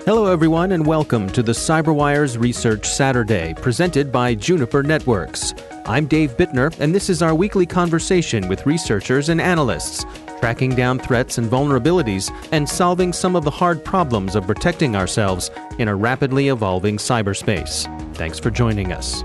Hello, everyone, and welcome to the CyberWire's Research Saturday, presented by Juniper Networks. I'm Dave Bittner, and this is our weekly conversation with researchers and analysts, tracking down threats and vulnerabilities and solving some of the hard problems of protecting ourselves in a rapidly evolving cyberspace. Thanks for joining us.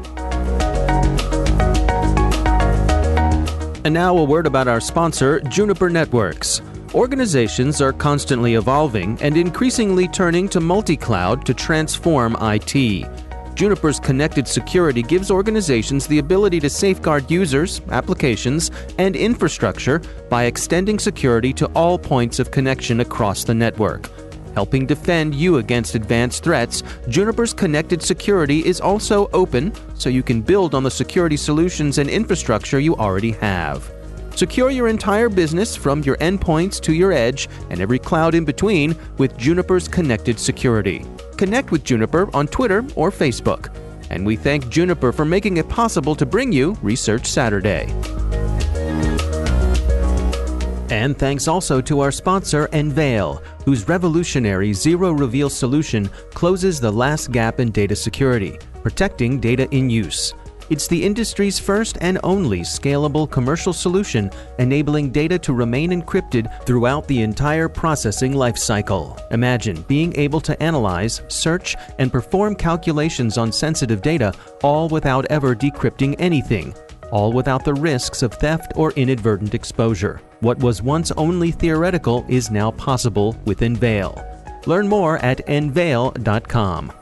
And now a word about our sponsor, Juniper Networks. Organizations are constantly evolving and increasingly turning to multi-cloud to transform IT. Juniper's connected security gives organizations the ability to safeguard users, applications, and infrastructure by extending security to all points of connection across the network. Helping defend you against advanced threats, Juniper's connected security is also open, so you can build on the security solutions and infrastructure you already have. Secure your entire business from your endpoints to your edge and every cloud in between with Juniper's connected security. Connect with Juniper on Twitter or Facebook. And we thank Juniper for making it possible to bring you Research Saturday. And thanks also to our sponsor, Unveil, whose revolutionary zero-reveal solution closes the last gap in data security, protecting data in use. It's the industry's first and only scalable commercial solution, enabling data to remain encrypted throughout the entire processing lifecycle. Imagine being able to analyze, search, and perform calculations on sensitive data, all without ever decrypting anything, all without the risks of theft or inadvertent exposure. What was once only theoretical is now possible with Unveil. Learn more at unveil.com.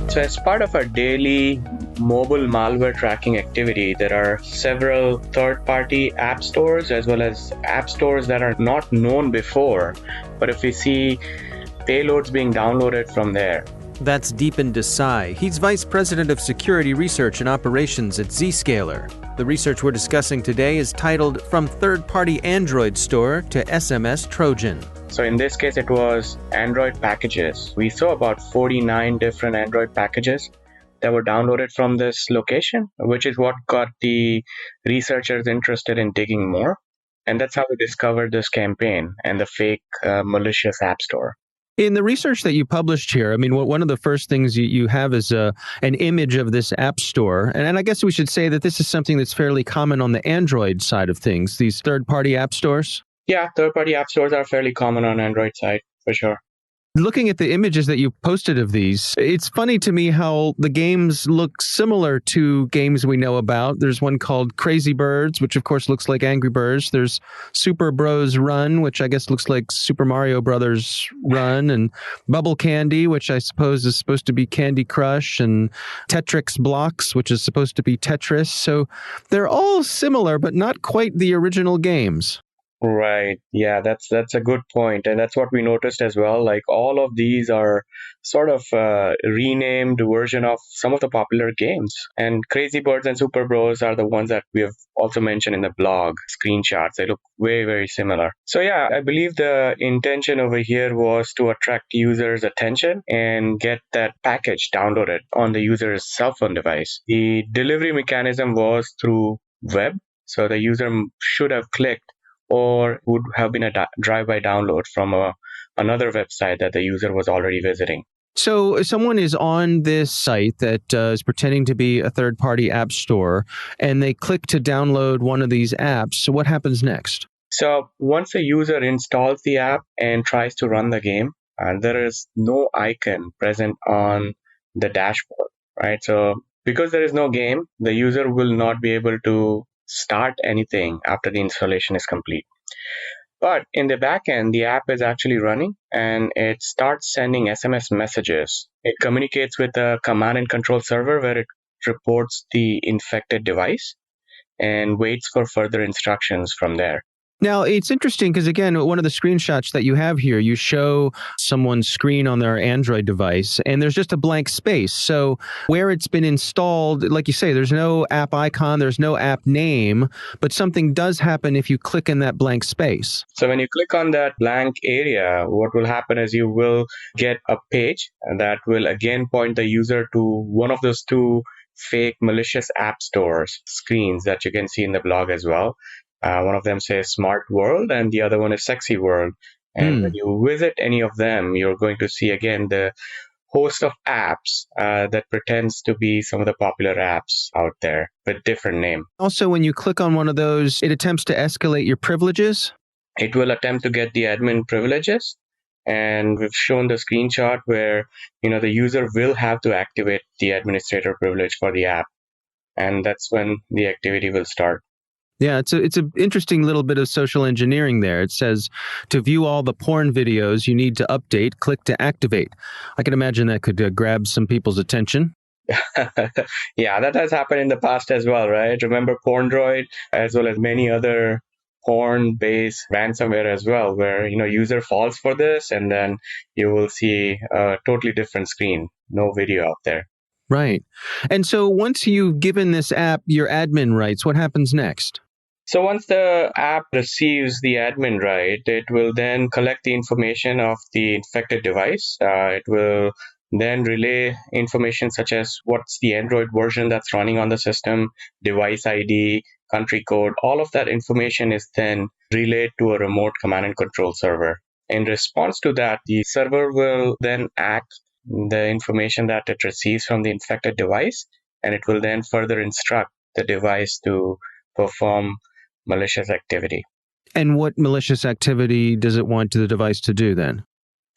So as part of our daily mobile malware tracking activity, there are several third-party app stores as well as app stores that are not known before. But if we see payloads being downloaded from there. That's Deepen Desai. He's Vice President of Security Research and Operations at Zscaler. The research we're discussing today is titled From Third-Party Android Store to SMS Trojan. So in this case, it was Android packages. We saw about 49 different Android packages that were downloaded from this location, which is what got the researchers interested in digging more. And that's how we discovered this campaign and the fake malicious app store. In the research that you published here, I mean, one of the first things you have is an image of this app store. And I guess we should say that this is something that's fairly common on the Android side of things, these third-party app stores. Yeah, third-party app stores are fairly common on Android side, for sure. Looking at the images that you posted of these, it's funny to me how the games look similar to games we know about. There's one called Crazy Birds, which of course looks like Angry Birds. There's Super Bros Run, which I guess looks like Super Mario Brothers Run, and Bubble Candy, which I suppose is supposed to be Candy Crush, and Tetrix Blocks, which is supposed to be Tetris. So they're all similar, but not quite the original games. Right. Yeah, that's a good point. And that's what we noticed as well. Like all of these are sort of renamed version of some of the popular games. And Crazy Birds and Super Bros are the ones that we have also mentioned in the blog screenshots. They look very, very similar. So yeah, I believe the intention over here was to attract users' attention and get that package downloaded on the user's cell phone device. The delivery mechanism was through web. So the user should have clicked or would have been a drive-by download from another website that the user was already visiting. So if someone is on this site that is pretending to be a third-party app store, and they click to download one of these apps, so what happens next? So once a user installs the app and tries to run the game, there is no icon present on the dashboard, right? So because there is no game, the user will not be able to start anything after the installation is complete. But in the back end, the app is actually running and it starts sending SMS messages. It communicates with a command and control server where it reports the infected device and waits for further instructions from there. Now, it's interesting because, again, one of the screenshots that you have here, you show someone's screen on their Android device, and there's just a blank space. So where it's been installed, like you say, there's no app icon, there's no app name, but something does happen if you click in that blank space. So when you click on that blank area, what will happen is you will get a page that will again point the user to one of those two fake malicious app stores screens that you can see in the blog as well. One of them says Smart World and the other one is Sexy World. And when you visit any of them, you're going to see again the host of apps that pretends to be some of the popular apps out there with different name. Also, when you click on one of those, it attempts to escalate your privileges. It will attempt to get the admin privileges. And we've shown the screenshot where, the user will have to activate the administrator privilege for the app. And that's when the activity will start. Yeah, it's an interesting little bit of social engineering there. It says to view all the porn videos you need to update, click to activate. I can imagine that could grab some people's attention. Yeah, that has happened in the past as well, right? Remember PornDroid, as well as many other porn-based ransomware as well, where user falls for this, and then you will see a totally different screen, no video out there. Right. And so once you've given this app your admin rights, what happens next? So once the app receives the admin right, it will then collect the information of the infected device. It will then relay information such as what's the Android version that's running on the system, device ID, country code. All of that information is then relayed to a remote command and control server. In response to that, the server will then act the information that it receives from the infected device, and it will then further instruct the device to perform malicious activity. And what malicious activity does it want the device to do then?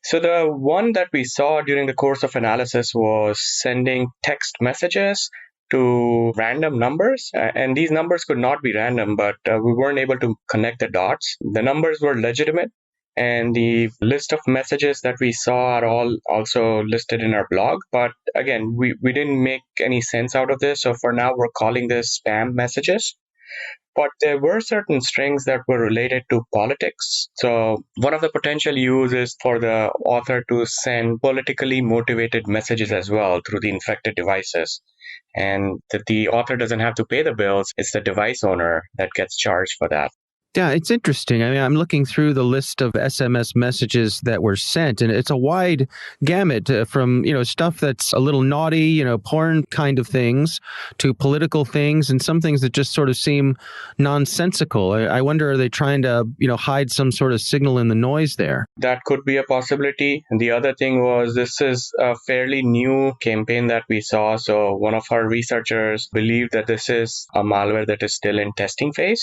So the one that we saw during the course of analysis was sending text messages to random numbers. And these numbers could not be random, but we weren't able to connect the dots. The numbers were legitimate. And the list of messages that we saw are all also listed in our blog. But again, we didn't make any sense out of this. So for now, we're calling this spam messages. But there were certain strings that were related to politics. So one of the potential use is for the author to send politically motivated messages as well through the infected devices. And that the author doesn't have to pay the bills. It's the device owner that gets charged for that. Yeah, it's interesting. I mean, I'm looking through the list of SMS messages that were sent, and it's a wide gamut from, stuff that's a little naughty, porn kind of things, to political things, and some things that just sort of seem nonsensical. I wonder, are they trying to, hide some sort of signal in the noise there? That could be a possibility. And the other thing was, this is a fairly new campaign that we saw. So one of our researchers believed that this is a malware that is still in testing phase.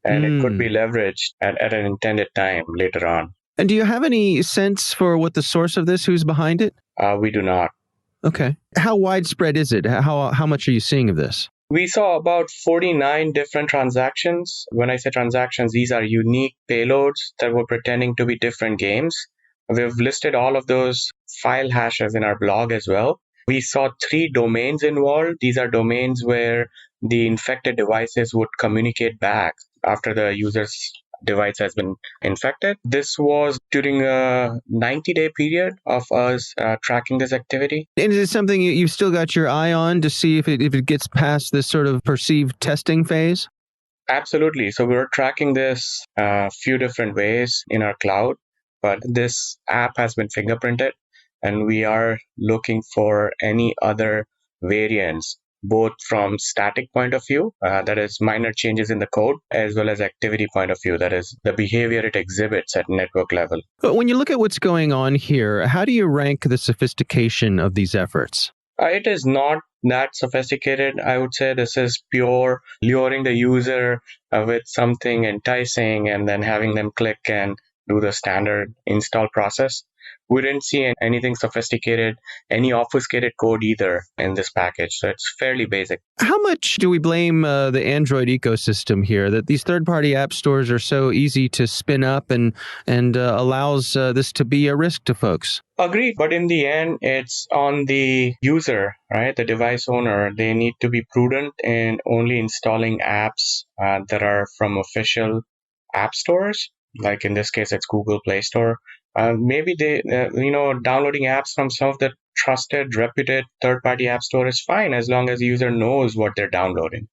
And it could be leveraged at an intended time later on. And do you have any sense for what the source of this, who's behind it? We do not. Okay. How widespread is it? How much are you seeing of this? We saw about 49 different transactions. When I say transactions, these are unique payloads that were pretending to be different games. We've listed all of those file hashes in our blog as well. We saw 3 domains involved. These are domains where the infected devices would communicate back after the user's device has been infected. This was during a 90-day period of us tracking this activity. And is it something you've still got your eye on to see if it gets past this sort of perceived testing phase? Absolutely. So we're tracking this a few different ways in our cloud, but this app has been fingerprinted, and we are looking for any other variants, both from static point of view, that is minor changes in the code, as well as activity point of view, that is the behavior it exhibits at network level. But when you look at what's going on here, how do you rank the sophistication of these efforts? It is not that sophisticated. I would say this is pure luring the user with something enticing and then having them click and do the standard install process. We didn't see anything sophisticated, any obfuscated code either in this package. So it's fairly basic. How much do we blame the Android ecosystem here, that these third-party app stores are so easy to spin up and allows this to be a risk to folks? Agreed. But in the end, it's on the user, right? The device owner. They need to be prudent in only installing apps that are from official app stores. Like in this case, it's Google Play Store. Maybe they, downloading apps from some of the trusted, reputed third-party app store is fine as long as the user knows what they're downloading.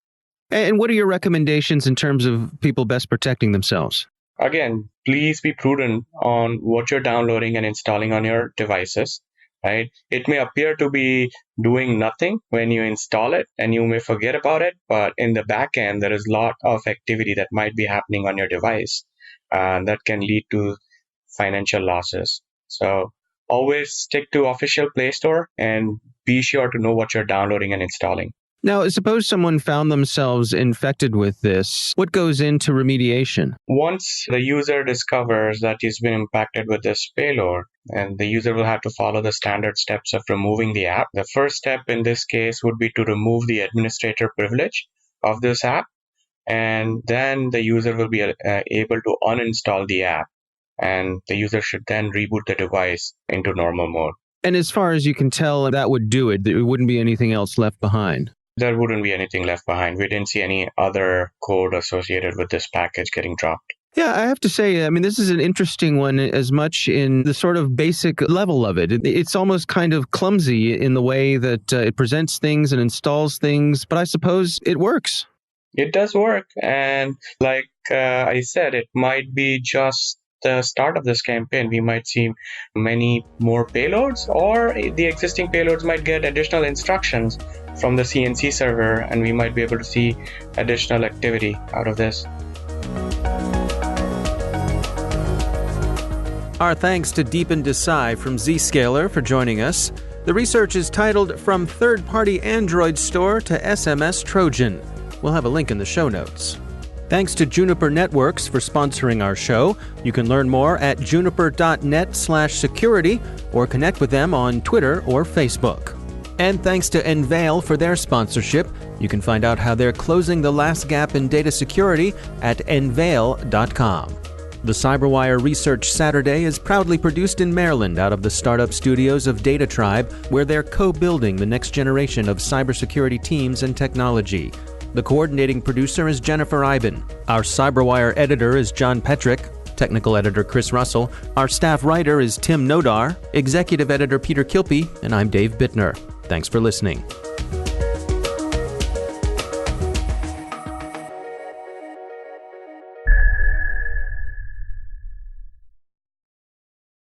And what are your recommendations in terms of people best protecting themselves? Again, please be prudent on what you're downloading and installing on your devices, right? It may appear to be doing nothing when you install it and you may forget about it, but in the back end, there is a lot of activity that might be happening on your device that can lead to financial losses. So always stick to official Play Store and be sure to know what you're downloading and installing. Now, suppose someone found themselves infected with this. What goes into remediation? Once the user discovers that he's been impacted with this payload, and the user will have to follow the standard steps of removing the app. The first step in this case would be to remove the administrator privilege of this app, and then the user will be able to uninstall the app, and the user should then reboot the device into normal mode. And as far as you can tell, that would do it. There wouldn't be anything else left behind. There wouldn't be anything left behind. We didn't see any other code associated with this package getting dropped. Yeah, I have to say, I mean, this is an interesting one as much in the sort of basic level of it. It's almost kind of clumsy in the way that it presents things and installs things, but I suppose it works. It does work. And like I said, it might be just the start of this campaign. We might see many more payloads, or the existing payloads might get additional instructions from the CNC server, and we might be able to see additional activity out of this. Our thanks to Deepen Desai from Zscaler for joining us. The research is titled From Third-Party Android Store to SMS Trojan. We'll have a link in the show notes. Thanks to Juniper Networks for sponsoring our show. You can learn more at juniper.net/security or connect with them on Twitter or Facebook. And thanks to Unveil for their sponsorship. You can find out how they're closing the last gap in data security at unveil.com. The CyberWire Research Saturday is proudly produced in Maryland out of the startup studios of Data Tribe, where they're co-building the next generation of cybersecurity teams and technology. The coordinating producer is Jennifer Iben. Our CyberWire editor is John Petrick. Technical editor Chris Russell. Our staff writer is Tim Nodar. Executive editor Peter Kilpie. And I'm Dave Bittner. Thanks for listening.